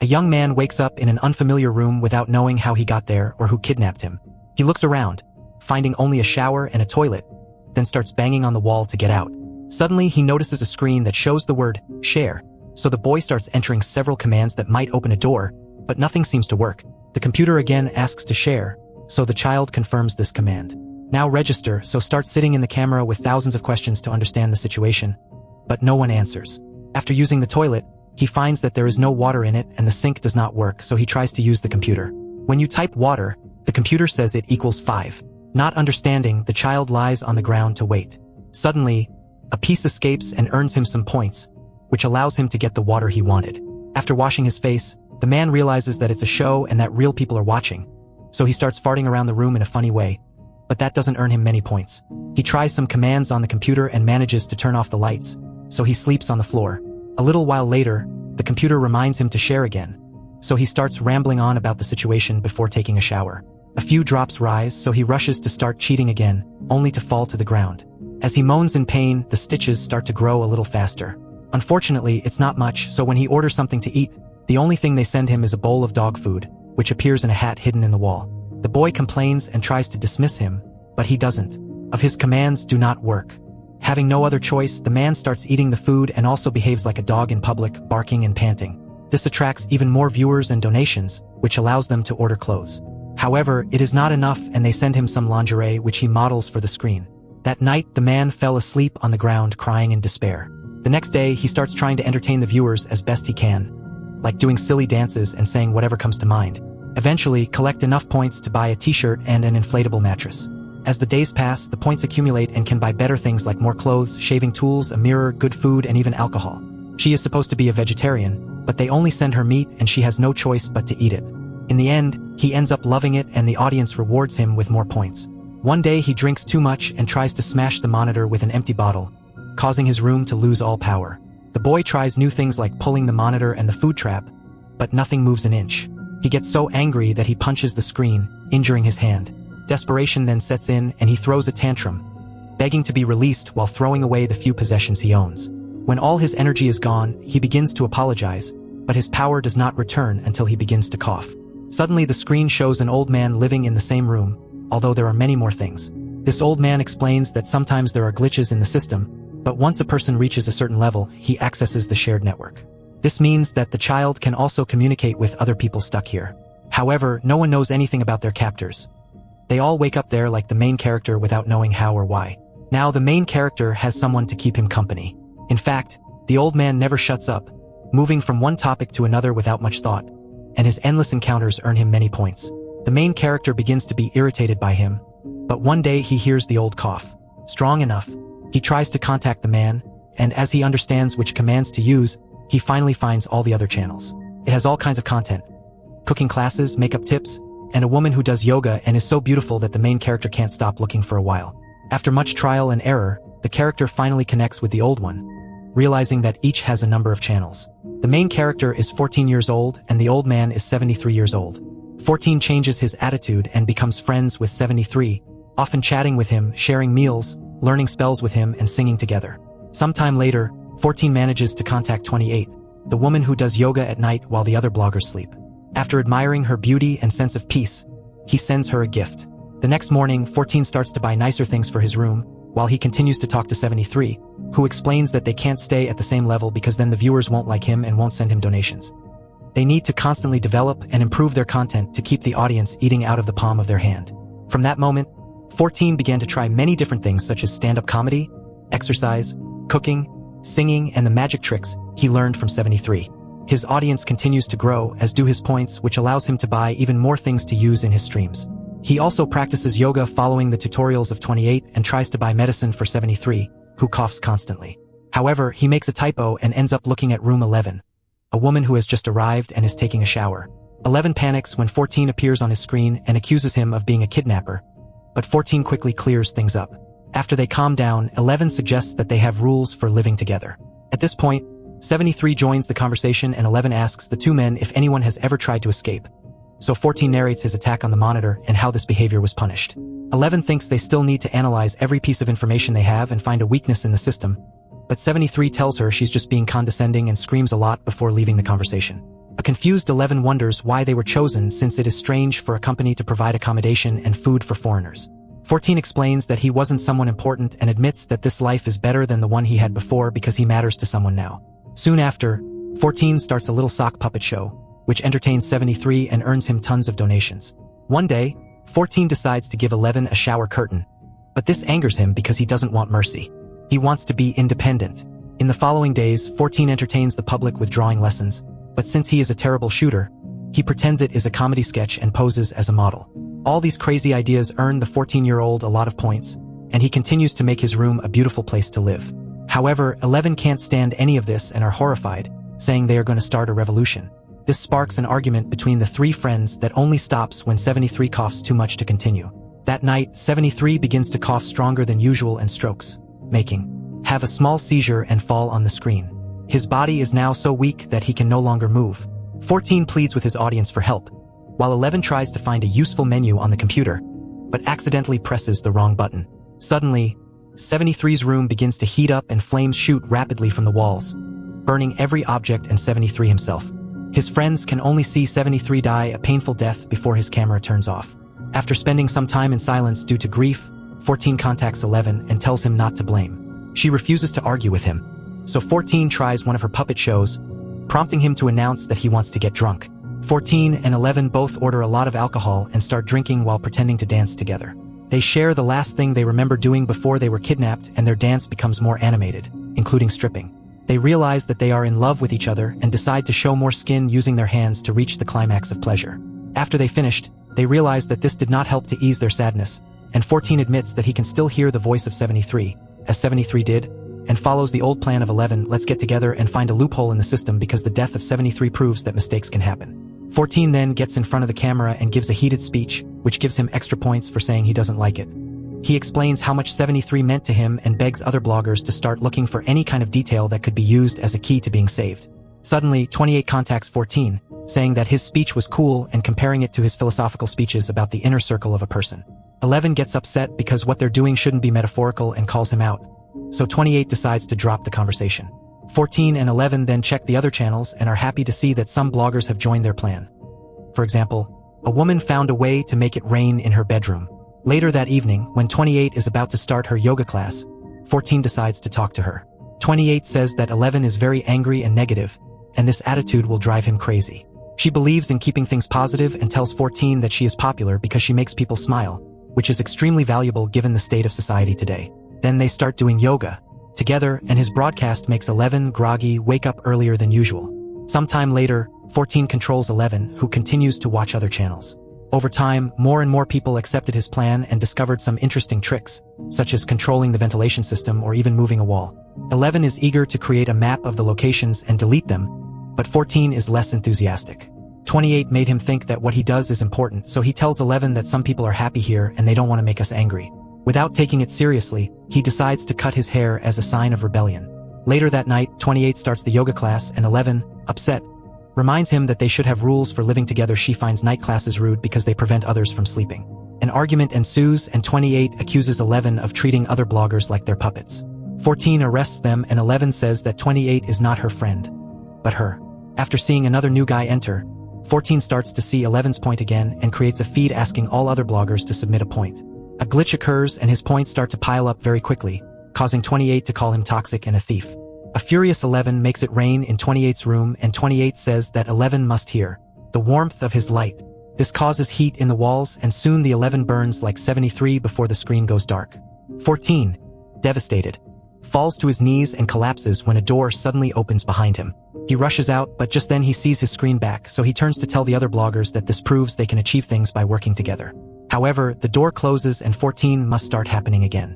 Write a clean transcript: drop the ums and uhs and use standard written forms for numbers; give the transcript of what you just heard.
A young man wakes up in an unfamiliar room without knowing how he got there or who kidnapped him. He looks around, finding only a shower and a toilet, then starts banging on the wall to get out. Suddenly, he notices a screen that shows the word share, so the boy starts entering several commands that might open a door, but nothing seems to work. The computer again asks to share, so the child confirms this command. Now register, so starts sitting in the camera with thousands of questions to understand the situation, but no one answers. After using the toilet, he finds that there is no water in it and the sink does not work, so he tries to use the computer. When you type water, the computer says it equals 5. Not understanding, the child lies on the ground to wait. Suddenly, a piece escapes and earns him some points, which allows him to get the water he wanted. After washing his face, the man realizes that it's a show and that real people are watching, so he starts farting around the room in a funny way, but that doesn't earn him many points. He tries some commands on the computer and manages to turn off the lights, so he sleeps on the floor. A little while later, the computer reminds him to share again, so he starts rambling on about the situation before taking a shower. A few drops rise, so he rushes to start cheating again, only to fall to the ground. As he moans in pain, the stitches start to grow a little faster. Unfortunately, it's not much, so when he orders something to eat, the only thing they send him is a bowl of dog food, which appears in a hat hidden in the wall. The boy complains and tries to dismiss him, but he doesn't. Of his commands do not work. Having no other choice, the man starts eating the food and also behaves like a dog in public, barking and panting. This attracts even more viewers and donations, which allows them to order clothes. However, it is not enough and they send him some lingerie which he models for the screen. That night, the man fell asleep on the ground crying in despair. The next day, he starts trying to entertain the viewers as best he can, like doing silly dances and saying whatever comes to mind. Eventually, collect enough points to buy a t-shirt and an inflatable mattress. As the days pass, the points accumulate and can buy better things like more clothes, shaving tools, a mirror, good food, and even alcohol. She is supposed to be a vegetarian, but they only send her meat and she has no choice but to eat it. In the end, he ends up loving it and the audience rewards him with more points. One day he drinks too much and tries to smash the monitor with an empty bottle, causing his room to lose all power. The boy tries new things like pulling the monitor and the food trap, but nothing moves an inch. He gets so angry that he punches the screen, injuring his hand. Desperation then sets in and he throws a tantrum, begging to be released while throwing away the few possessions he owns. When all his energy is gone, he begins to apologize, but his power does not return until he begins to cough. Suddenly the screen shows an old man living in the same room, although there are many more things. This old man explains that sometimes there are glitches in the system, but once a person reaches a certain level, he accesses the shared network. This means that the child can also communicate with other people stuck here. However, no one knows anything about their captors. They all wake up there like the main character without knowing how or why. Now the main character has someone to keep him company. In fact, the old man never shuts up, moving from one topic to another without much thought, and his endless encounters earn him many points. The main character begins to be irritated by him, but one day he hears the old cough. Strong enough, he tries to contact the man, and as he understands which commands to use, he finally finds all the other channels. It has all kinds of content: cooking classes, makeup tips, and a woman who does yoga and is so beautiful that the main character can't stop looking for a while. After much trial and error, the character finally connects with the old one, realizing that each has a number of channels. The main character is 14 years old and the old man is 73 years old. 14 changes his attitude and becomes friends with 73, often chatting with him, sharing meals, learning spells with him, and singing together. Sometime later, 14 manages to contact 28, the woman who does yoga at night while the other bloggers sleep. After admiring her beauty and sense of peace, he sends her a gift. The next morning, 14 starts to buy nicer things for his room, while he continues to talk to 73, who explains that they can't stay at the same level because then the viewers won't like him and won't send him donations. They need to constantly develop and improve their content to keep the audience eating out of the palm of their hand. From that moment, 14 began to try many different things such as stand-up comedy, exercise, cooking, singing, and the magic tricks he learned from 73. His audience continues to grow, as do his points, which allows him to buy even more things to use in his streams. He also practices yoga following the tutorials of 28 and tries to buy medicine for 73, who coughs constantly. However, he makes a typo and ends up looking at room 11, a woman who has just arrived and is taking a shower. 11 panics when 14 appears on his screen and accuses him of being a kidnapper, but 14 quickly clears things up. After they calm down, 11 suggests that they have rules for living together. At this point, 73 joins the conversation and 11 asks the two men if anyone has ever tried to escape. So 14 narrates his attack on the monitor and how this behavior was punished. 11 thinks they still need to analyze every piece of information they have and find a weakness in the system, but 73 tells her she's just being condescending and screams a lot before leaving the conversation. A confused 11 wonders why they were chosen, since it is strange for a company to provide accommodation and food for foreigners. 14 explains that he wasn't someone important and admits that this life is better than the one he had before because he matters to someone now. Soon after, 14 starts a little sock puppet show, which entertains 73 and earns him tons of donations. One day, 14 decides to give 11 a shower curtain, but this angers him because he doesn't want mercy. He wants to be independent. In the following days, 14 entertains the public with drawing lessons, but since he is a terrible shooter, he pretends it is a comedy sketch and poses as a model. All these crazy ideas earn the 14-year-old a lot of points, and he continues to make his room a beautiful place to live. However, 11 can't stand any of this and are horrified, saying they are going to start a revolution. This sparks an argument between the three friends that only stops when 73 coughs too much to continue. That night, 73 begins to cough stronger than usual and strokes, making have a small seizure and fall on the screen. His body is now so weak that he can no longer move. 14 pleads with his audience for help, while 11 tries to find a useful menu on the computer, but accidentally presses the wrong button. Suddenly, 73's room begins to heat up and flames shoot rapidly from the walls, burning every object and 73 himself. His friends can only see 73 die a painful death before his camera turns off. After spending some time in silence due to grief, 14 contacts 11 and tells him not to blame. She refuses to argue with him, so 14 tries one of her puppet shows, prompting him to announce that he wants to get drunk. 14 and 11 both order a lot of alcohol and start drinking while pretending to dance together. They share the last thing they remember doing before they were kidnapped, and their dance becomes more animated, including stripping. They realize that they are in love with each other and decide to show more skin using their hands to reach the climax of pleasure. After they finished, they realize that this did not help to ease their sadness, and 14 admits that he can still hear the voice of 73, as 73 did, and follows the old plan of 11, let's get together and find a loophole in the system because the death of 73 proves that mistakes can happen. 14 then gets in front of the camera and gives a heated speech, which gives him extra points for saying he doesn't like it. He explains how much 73 meant to him and begs other bloggers to start looking for any kind of detail that could be used as a key to being saved. Suddenly, 28 contacts 14, saying that his speech was cool and comparing it to his philosophical speeches about the inner circle of a person. 11 gets upset because what they're doing shouldn't be metaphorical and calls him out, so 28 decides to drop the conversation. 14 and 11 then check the other channels and are happy to see that some bloggers have joined their plan. For example, a woman found a way to make it rain in her bedroom. Later that evening, when 28 is about to start her yoga class, 14 decides to talk to her. 28 says that 11 is very angry and negative, and this attitude will drive him crazy. She believes in keeping things positive and tells 14 that she is popular because she makes people smile, which is extremely valuable given the state of society today. Then they start doing yoga together, and his broadcast makes 11 groggy wake up earlier than usual. Sometime later, 14 controls 11, who continues to watch other channels. Over time, more and more people accepted his plan and discovered some interesting tricks, such as controlling the ventilation system or even moving a wall. 11 is eager to create a map of the locations and delete them, but 14 is less enthusiastic. 28 made him think that what he does is important, so he tells 11 that some people are happy here and they don't want to make us angry. Without taking it seriously, he decides to cut his hair as a sign of rebellion. Later that night, 28 starts the yoga class and 11, upset, reminds him that they should have rules for living together. She finds night classes rude because they prevent others from sleeping. An argument ensues and 28 accuses 11 of treating other bloggers like their puppets. 14 arrests them and 11 says that 28 is not her friend, but her. After seeing another new guy enter, 14 starts to see 11's point again and creates a feed asking all other bloggers to submit a point. A glitch occurs and his points start to pile up very quickly, causing 28 to call him toxic and a thief. A furious 11 makes it rain in 28's room and 28 says that 11 must hear the warmth of his light. This causes heat in the walls and soon the 11 burns like 73 before the screen goes dark. 14, devastated, falls to his knees and collapses when a door suddenly opens behind him. He rushes out, but just then he sees his screen back, so he turns to tell the other bloggers that this proves they can achieve things by working together. However, the door closes and 14 must start happening again.